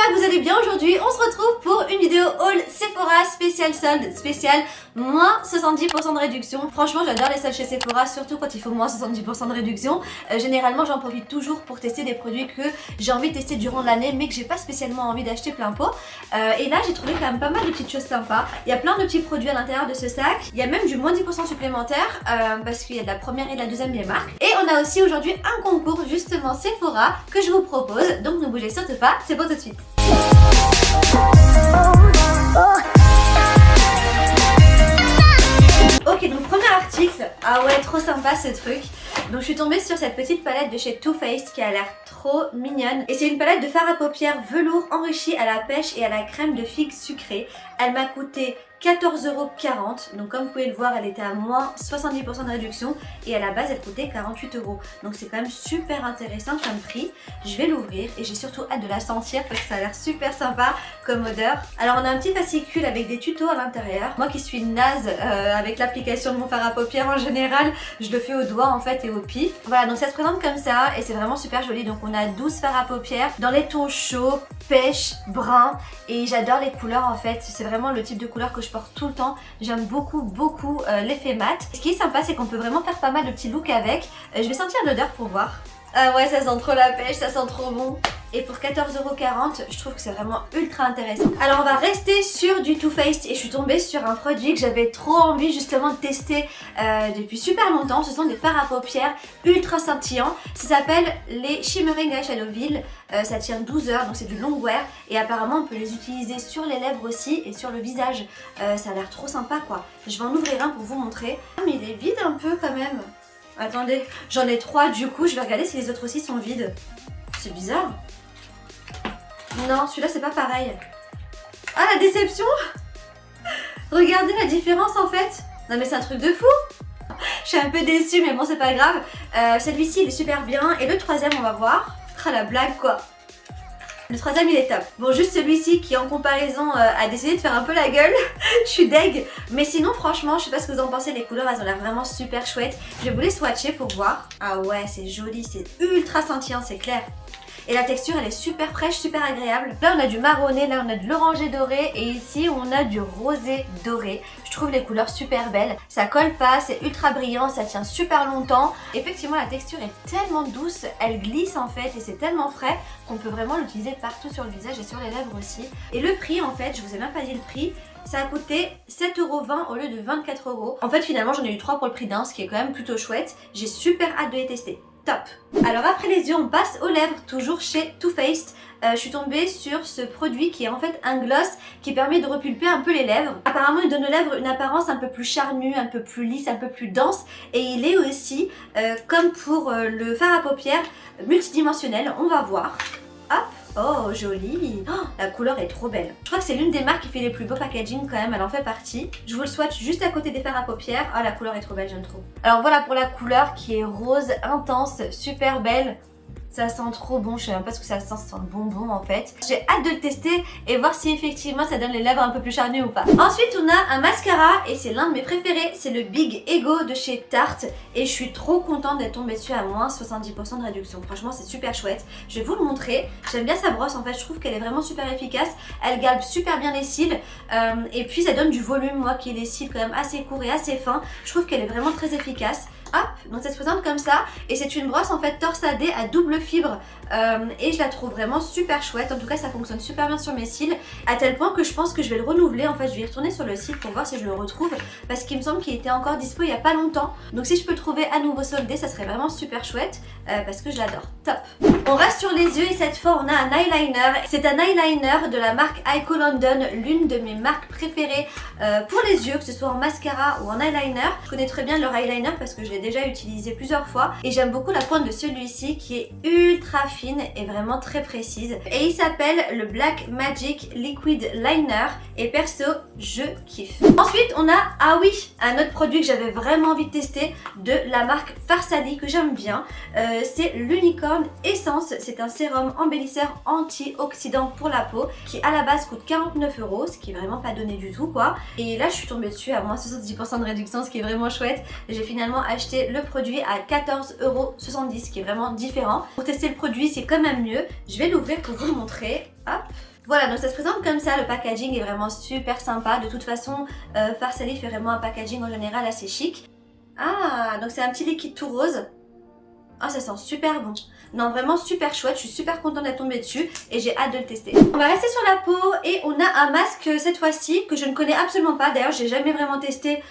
j'espère que vous allez bien aujourd'hui. On se retrouve pour une vidéo haul Sephora spécial solde, spécial moins 70% de réduction. Franchement j'adore les soldes chez Sephora, surtout quand il faut moins 70% de réduction. Généralement j'en profite toujours pour tester des produits que j'ai envie de tester durant l'année mais que j'ai pas spécialement envie d'acheter plein pot. Et là j'ai trouvé quand même pas mal de petites choses sympas. Il y a plein de petits produits à l'intérieur de ce sac. Il y a même du moins 10% supplémentaire parce qu'il y a de la première et de la deuxième des marques. Et on a aussi aujourd'hui un concours justement Sephora que je vous propose. Donc ne bougez surtout pas, c'est pour tout de suite. Ok, donc premier article. Ah ouais, trop sympa ce truc. Donc je suis tombée sur cette petite palette de chez Too Faced qui a l'air trop mignonne. Et c'est une palette de fard à paupières velours enrichie à la pêche et à la crème de figue sucrée. Elle m'a coûté 14,40 €. Donc comme vous pouvez le voir, elle était à moins 70% de réduction. Et à la base, elle coûtait 48 €. Donc c'est quand même super intéressant comme prix. Je vais l'ouvrir et j'ai surtout hâte de la sentir parce que ça a l'air super sympa comme odeur. Alors on a un petit fascicule avec des tutos à l'intérieur. Moi qui suis naze avec l'application de mon fard à paupières en général, je le fais au doigt en fait et au pif. Voilà, donc ça se présente comme ça et c'est vraiment super joli. Donc on a 12 fards à paupières dans les tons chauds, pêche, brun, et j'adore les couleurs en fait. C'est vraiment le type de couleur que je porte tout le temps. J'aime beaucoup l'effet mat. Ce qui est sympa, c'est qu'on peut vraiment faire pas mal de petits looks avec. Je vais sentir l'odeur pour voir. Ah ouais, ça sent trop la pêche, ça sent trop bon. Et pour 14,40 €, je trouve que c'est vraiment ultra intéressant. Alors on va rester sur du Too Faced et je suis tombée sur un produit que j'avais trop envie justement de tester depuis super longtemps. Ce sont des fards à paupières ultra scintillants. Ça s'appelle les Shimmering Eyeshadow Veil. Ça tient 12 heures, donc c'est du long wear. Et apparemment on peut les utiliser sur les lèvres aussi et sur le visage. Ça a l'air trop sympa quoi. Je vais en ouvrir un pour vous montrer. Ah, mais il est vide un peu quand même. Attendez, j'en ai 3 du coup. Je vais regarder si les autres aussi sont vides. C'est bizarre. Non, celui-là c'est pas pareil. Ah, la déception! Regardez la différence en fait. Non mais c'est un truc de fou. Je suis un peu déçue mais bon c'est pas grave. Celui-ci il est super bien. Et le troisième on va voir. Ah la blague quoi. Le troisième il est top. Bon, juste celui-ci qui en comparaison a décidé de faire un peu la gueule. Je suis deg. Mais sinon franchement je sais pas ce que vous en pensez. Les couleurs elles ont l'air vraiment super chouettes. Je vais vous les swatcher pour voir. Ah ouais c'est joli, c'est ultra scintillant, c'est clair. Et la texture elle est super fraîche, super agréable. Là on a du marronné, là on a de l'orangé doré et ici on a du rosé doré. Je trouve les couleurs super belles. Ça colle pas, c'est ultra brillant, ça tient super longtemps. Effectivement la texture est tellement douce, elle glisse en fait et c'est tellement frais qu'on peut vraiment l'utiliser partout sur le visage et sur les lèvres aussi. Et le prix en fait, je vous ai même pas dit le prix. Ça a coûté 7,20 € au lieu de 24 €. En fait finalement j'en ai eu 3 pour le prix d'un, ce qui est quand même plutôt chouette. J'ai super hâte de les tester. Top. Alors après les yeux on passe aux lèvres, toujours chez Too Faced. Je suis tombée sur ce produit qui est en fait un gloss qui permet de repulper un peu les lèvres. Apparemment il donne aux lèvres une apparence un peu plus charnue, un peu plus lisse, un peu plus dense. Et il est aussi, comme pour le fard à paupières, multidimensionnel. On va voir. Hop. Oh joli, oh, la couleur est trop belle. Je crois que c'est l'une des marques qui fait les plus beaux packaging quand même, elle en fait partie. Je vous le swatch juste à côté des fards à paupières. Ah la couleur est trop belle, j'aime trop. Alors voilà pour la couleur qui est rose intense, super belle. Ça sent trop bon, je sais même pas ce que ça sent le bonbon en fait. J'ai hâte de le tester et voir si effectivement ça donne les lèvres un peu plus charnues ou pas. Ensuite on a un mascara et c'est l'un de mes préférés, c'est le Big Ego de chez Tarte. Et je suis trop contente d'être tombée dessus à moins 70% de réduction. Franchement c'est super chouette. Je vais vous le montrer. J'aime bien sa brosse en fait, je trouve qu'elle est vraiment super efficace. Elle galbe super bien les cils et puis ça donne du volume, moi qui ai les cils quand même assez courts et assez fins. Je trouve qu'elle est vraiment très efficace. Hop, donc ça se présente comme ça et c'est une brosse en fait torsadée à double fibre et je la trouve vraiment super chouette. En tout cas ça fonctionne super bien sur mes cils à tel point que je pense que je vais le renouveler. En fait je vais y retourner sur le site pour voir si je le retrouve parce qu'il me semble qu'il était encore dispo il n'y a pas longtemps. Donc si je peux le trouver à nouveau soldé ça serait vraiment super chouette parce que je l'adore. Top. On reste sur les yeux et cette fois on a un eyeliner. C'est un eyeliner de la marque Ico London, l'une de mes marques préférées pour les yeux, que ce soit en mascara ou en eyeliner. Je connais très bien leur eyeliner parce que je l'ai déjà utilisé plusieurs fois et j'aime beaucoup la pointe de celui-ci qui est ultra fine et vraiment très précise. Et il s'appelle le Black Magic Liquid Liner et perso je kiffe. Ensuite on a, ah oui, un autre produit que j'avais vraiment envie de tester de la marque Farsali que j'aime bien. C'est l'Unicorn Essence. C'est un sérum embellisseur antioxydant pour la peau qui à la base coûte 49 €, ce qui est vraiment pas donné du tout quoi. Et là je suis tombée dessus à moins 70% de réduction, ce qui est vraiment chouette. J'ai finalement acheté acheté le produit à 14,70 € qui est vraiment différent. Pour tester le produit c'est quand même mieux. Je vais l'ouvrir pour vous le montrer. Hop. Voilà, donc ça se présente comme ça, le packaging est vraiment super sympa. De toute façon, Farsali fait vraiment un packaging en général assez chic. Ah, donc c'est un petit liquide tout rose. Ah, ça sent super bon. Non, vraiment super chouette, je suis super contente d'être tombée dessus et j'ai hâte de le tester. On va rester sur la peau et on a un masque cette fois-ci que je ne connais absolument pas. D'ailleurs, j'ai jamais vraiment testé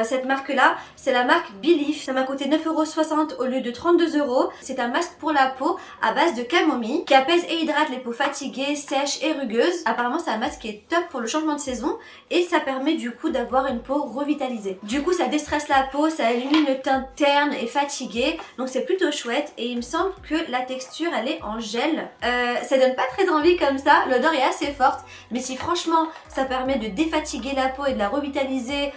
cette marque-là. C'est la marque Belief. Ça m'a coûté 9,60 € au lieu de 32 €. C'est un masque pour la peau à base de camomille qui apaise et hydrate les peaux fatiguées, sèches et rugueuses. Apparemment, c'est un masque qui est top pour le changement de saison et ça permet du coup d'avoir une peau revitalisée. Du coup, ça déstresse la peau, ça élimine le teint terne et fatigué. Donc, c'est plutôt chouette et il me semble que la texture elle est en gel. Ça donne pas très envie comme ça, l'odeur est assez forte, mais si franchement ça permet de défatiguer la peau et de la revitaliser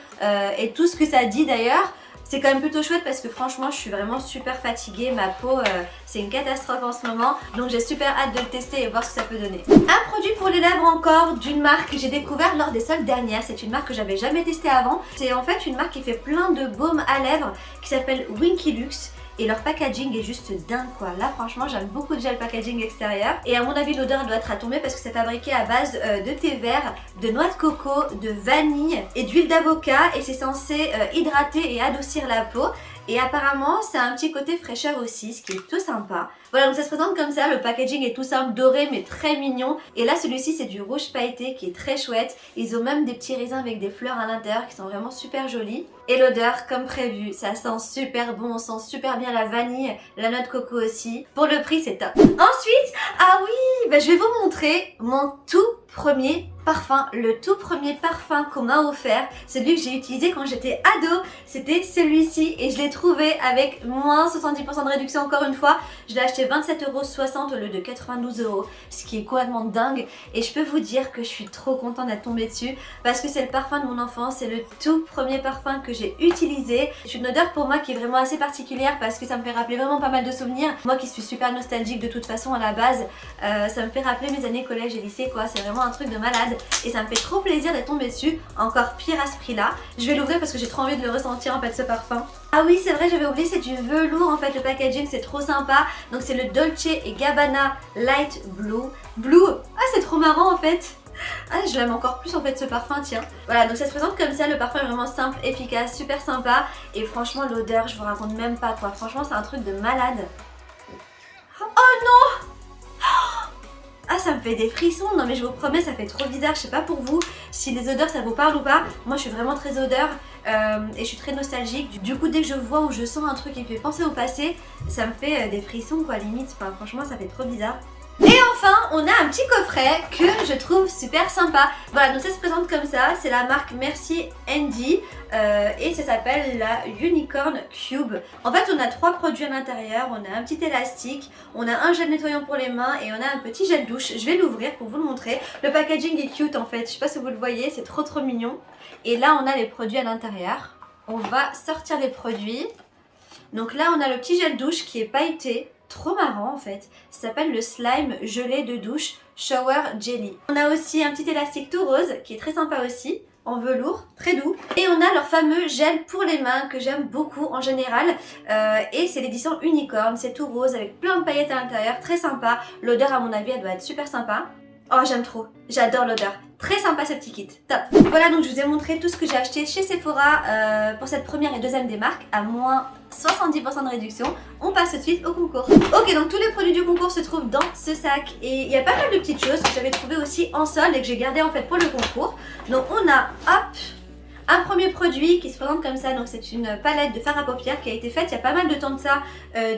et tout ce que ça dit d'ailleurs, c'est quand même plutôt chouette parce que franchement je suis vraiment super fatiguée, ma peau c'est une catastrophe en ce moment, donc j'ai super hâte de le tester et voir ce que ça peut donner. Un produit pour les lèvres encore d'une marque que j'ai découvert lors des soldes dernières, c'est une marque que j'avais jamais testée avant, c'est en fait une marque qui fait plein de baumes à lèvres qui s'appelle Winky Lux. Et leur packaging est juste dingue quoi. Là franchement j'aime beaucoup déjà le packaging extérieur. Et à mon avis l'odeur doit être à tomber parce que c'est fabriqué à base de thé vert, de noix de coco, de vanille et d'huile d'avocat. Et c'est censé hydrater et adoucir la peau. Et apparemment c'est un petit côté fraîcheur aussi, ce qui est plutôt sympa. Voilà, donc ça se présente comme ça, le packaging est tout simple, doré mais très mignon. Et là celui-ci c'est du rouge pailleté qui est très chouette. Ils ont même des petits raisins avec des fleurs à l'intérieur qui sont vraiment super jolis. Et l'odeur comme prévu, ça sent super bon, on sent super bien la vanille, la noix de coco aussi. Pour le prix c'est top. Ensuite, ah oui, bah, je vais vous montrer mon tout premier parfum, le tout premier parfum qu'on m'a offert, celui que j'ai utilisé quand j'étais ado, c'était celui-ci et je l'ai trouvé avec moins 70% de réduction encore une fois. Je l'ai acheté 27,60 € au lieu de 92 €, ce qui est complètement dingue et je peux vous dire que je suis trop contente d'être tombée dessus parce que c'est le parfum de mon enfance, c'est le tout premier parfum que j'ai utilisé. C'est une odeur pour moi qui est vraiment assez particulière parce que ça me fait rappeler vraiment pas mal de souvenirs. Moi qui suis super nostalgique de toute façon à la base, ça me fait rappeler mes années collège et lycée quoi, c'est vraiment un truc de malade. Et ça me fait trop plaisir d'être tombée dessus, encore pire à ce prix là. Je vais l'ouvrir parce que j'ai trop envie de le ressentir en fait ce parfum. Ah oui c'est vrai j'avais oublié, c'est du velours en fait, le packaging c'est trop sympa. Donc c'est le Dolce & Gabbana Light Blue. Ah c'est trop marrant en fait. Ah je l'aime encore plus en fait ce parfum, tiens. Voilà donc ça se présente comme ça, le parfum est vraiment simple, efficace, super sympa. Et franchement l'odeur je vous raconte même pas quoi, franchement c'est un truc de malade. Oh non! Ah ça me fait des frissons, non mais je vous promets ça fait trop bizarre, je sais pas pour vous si les odeurs ça vous parle ou pas. Moi je suis vraiment très odeur et je suis très nostalgique. Du coup dès que je vois ou je sens un truc qui me fait penser au passé, ça me fait des frissons quoi limite, enfin, franchement ça fait trop bizarre. Et enfin on a un petit coffret que je trouve super sympa. Voilà donc ça se présente comme ça, c'est la marque Merci Andy et ça s'appelle la Unicorn Cube. En fait on a 3 produits à l'intérieur, on a un petit élastique, on a un gel nettoyant pour les mains et on a un petit gel douche. Je vais l'ouvrir pour vous le montrer. Le packaging est cute en fait, je sais pas si vous le voyez, c'est trop mignon. Et là on a les produits à l'intérieur. On va sortir les produits. Donc là on a le petit gel douche qui est pailleté. Trop marrant en fait, ça s'appelle le slime gelé de douche shower jelly. On a aussi un petit élastique tout rose qui est très sympa aussi, en velours, très doux. Et on a leur fameux gel pour les mains que j'aime beaucoup en général et c'est l'édition Unicorn, c'est tout rose avec plein de paillettes à l'intérieur, très sympa. L'odeur à mon avis elle doit être super sympa. Oh j'aime trop, j'adore l'odeur. Très sympa ce petit kit, top. Voilà donc je vous ai montré tout ce que j'ai acheté chez Sephora pour cette première et deuxième des marques à moins 70% de réduction. On passe tout de suite au concours. Ok donc tous les produits du concours se trouvent dans ce sac et il y a pas mal de petites choses que j'avais trouvées aussi en solde et que j'ai gardé en fait pour le concours. Donc on a hop un premier produit qui se présente comme ça, donc c'est une palette de fard à paupières qui a été faite il y a pas mal de temps de ça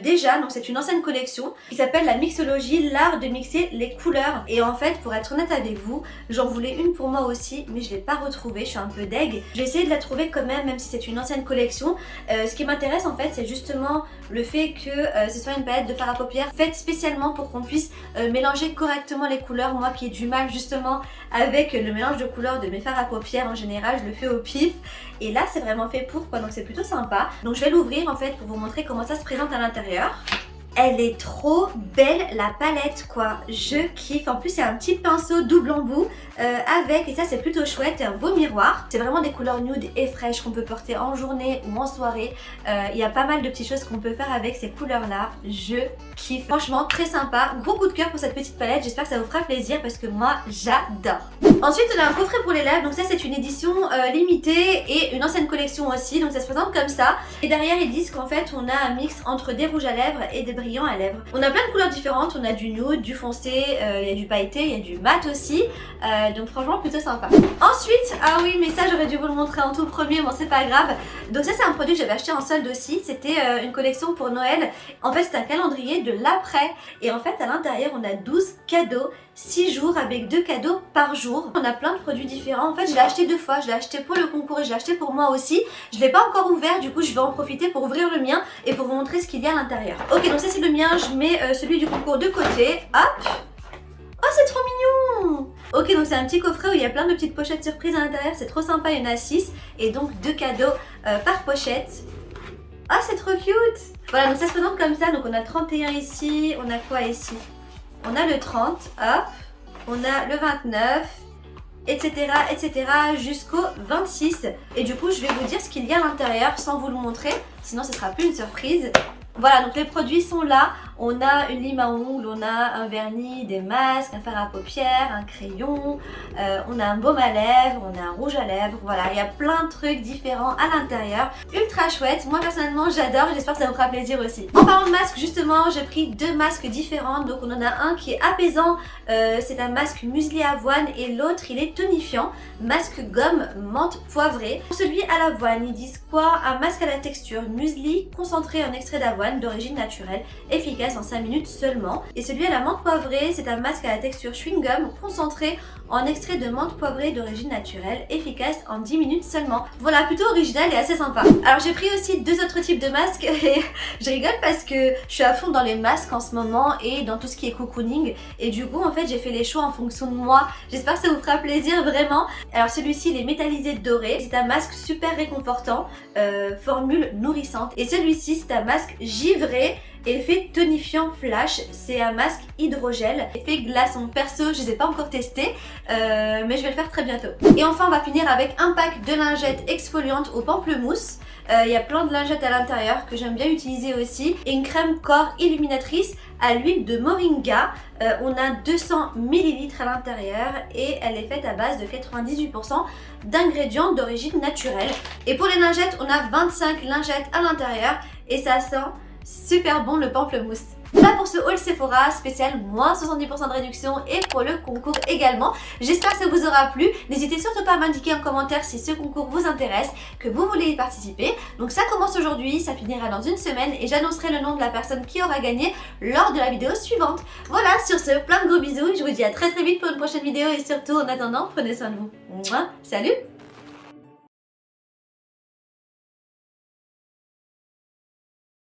déjà, donc c'est une ancienne collection qui s'appelle la mixologie, l'art de mixer les couleurs. Et en fait pour être honnête avec vous, j'en voulais une pour moi aussi mais je l'ai pas retrouvée, je suis un peu deg. J'ai essayé de la trouver quand même si c'est une ancienne collection. Ce qui m'intéresse en fait c'est justement le fait que ce soit une palette de fard à paupières faite spécialement pour qu'on puisse mélanger correctement les couleurs. Moi qui ai du mal justement avec le mélange de couleurs de mes fards à paupières en général, je le fais au pif. Et là c'est vraiment fait pour quoi, donc c'est plutôt sympa. Donc je vais l'ouvrir en fait pour vous montrer comment ça se présente à l'intérieur. Elle est trop belle la palette quoi, je kiffe. En plus c'est un petit pinceau double embout avec, et ça c'est plutôt chouette, un beau miroir. C'est vraiment des couleurs nude et fraîches qu'on peut porter en journée ou en soirée. Il y a pas mal de petites choses qu'on peut faire avec ces couleurs là, je kiffe. Franchement très sympa, gros coup de cœur pour cette petite palette, j'espère que ça vous fera plaisir parce que moi j'adore. Ensuite on a un coffret pour les lèvres, donc ça c'est une édition limitée et une ancienne collection aussi, donc ça se présente comme ça. Et derrière ils disent qu'en fait on a un mix entre des rouges à lèvres et des brillants à lèvres. On a plein de couleurs différentes, on a du nude, du foncé, il y a du pailleté, il y a du mat aussi, donc franchement plutôt sympa. Ensuite, ah oui mais ça j'aurais dû vous le montrer en tout premier, bon c'est pas grave. Donc ça c'est un produit que j'avais acheté en solde aussi, c'était une collection pour Noël. En fait c'est un calendrier de l'après et en fait à l'intérieur on a 12 cadeaux, 6 jours avec 2 cadeaux par jour. On a plein de produits différents. En fait je l'ai acheté 2 fois, je l'ai acheté pour le concours et je l'ai acheté pour moi aussi. Je l'ai pas encore ouvert, du coup je vais en profiter pour ouvrir le mien et pour vous montrer ce qu'il y a à l'intérieur. Ok donc ça c'est le mien, je mets celui du concours de côté. Hop. Oh c'est trop mignon. Ok donc c'est un petit coffret où il y a plein de petites pochettes surprises à l'intérieur, c'est trop sympa, il y en a 6 et donc 2 cadeaux par pochette. Ah c'est trop cute. Voilà donc ça se présente comme ça, donc on a 31 ici, on a quoi ici? On a le 30, hop, on a le 29, etc. etc. jusqu'au 26. Et du coup je vais vous dire ce qu'il y a à l'intérieur sans vous le montrer, sinon ce sera plus une surprise. Voilà donc les produits sont là, on a une lime à ongles, on a un vernis, des masques, un fard à paupières, un crayon, on a un baume à lèvres, on a un rouge à lèvres, voilà il y a plein de trucs différents à l'intérieur, ultra chouette, moi personnellement j'adore, j'espère que ça vous fera plaisir aussi. En parlant de masques justement, j'ai pris 2 masques différents, donc on en a un qui est apaisant, c'est un masque muesli avoine et l'autre il est tonifiant, masque gomme menthe poivrée. Pour celui à l'avoine ils disent quoi? Un masque à la texture muesli concentré en extrait d'avoine d'origine naturelle, efficace en 5 minutes seulement. Et celui à la menthe poivrée, c'est un masque à la texture chewing-gum concentré en extrait de menthe poivrée d'origine naturelle, efficace en 10 minutes seulement. Voilà, plutôt original et assez sympa. Alors j'ai pris aussi 2 autres types de masques et je rigole parce que je suis à fond dans les masques en ce moment et dans tout ce qui est cocooning et du coup en fait j'ai fait les choix en fonction de moi. J'espère que ça vous fera plaisir vraiment. Alors celui-ci il est métallisé doré, c'est un masque super réconfortant, formule nourrissante, et celui-ci c'est un masque givré, effet tonifiant flash, c'est un masque hydrogel, effet glaçon. Perso je ne les ai pas encore testés mais je vais le faire très bientôt. Et enfin on va finir avec un pack de lingettes exfoliantes au pamplemousse. Il y a plein de lingettes à l'intérieur que j'aime bien utiliser aussi, et une crème corps illuminatrice à l'huile de moringa. On a 200 ml à l'intérieur et elle est faite à base de 98% d'ingrédients d'origine naturelle. Et pour les lingettes, on a 25 lingettes à l'intérieur et ça sent super bon le pamplemousse. Là pour ce haul Sephora spécial moins 70% de réduction et pour le concours également. J'espère que ça vous aura plu. N'hésitez surtout pas à m'indiquer en commentaire si ce concours vous intéresse, que vous voulez y participer. Donc ça commence aujourd'hui, ça finira dans une semaine et j'annoncerai le nom de la personne qui aura gagné lors de la vidéo suivante. Voilà, sur ce, plein de gros bisous. Je vous dis à très vite pour une prochaine vidéo et surtout en attendant, prenez soin de vous. Mouah, salut!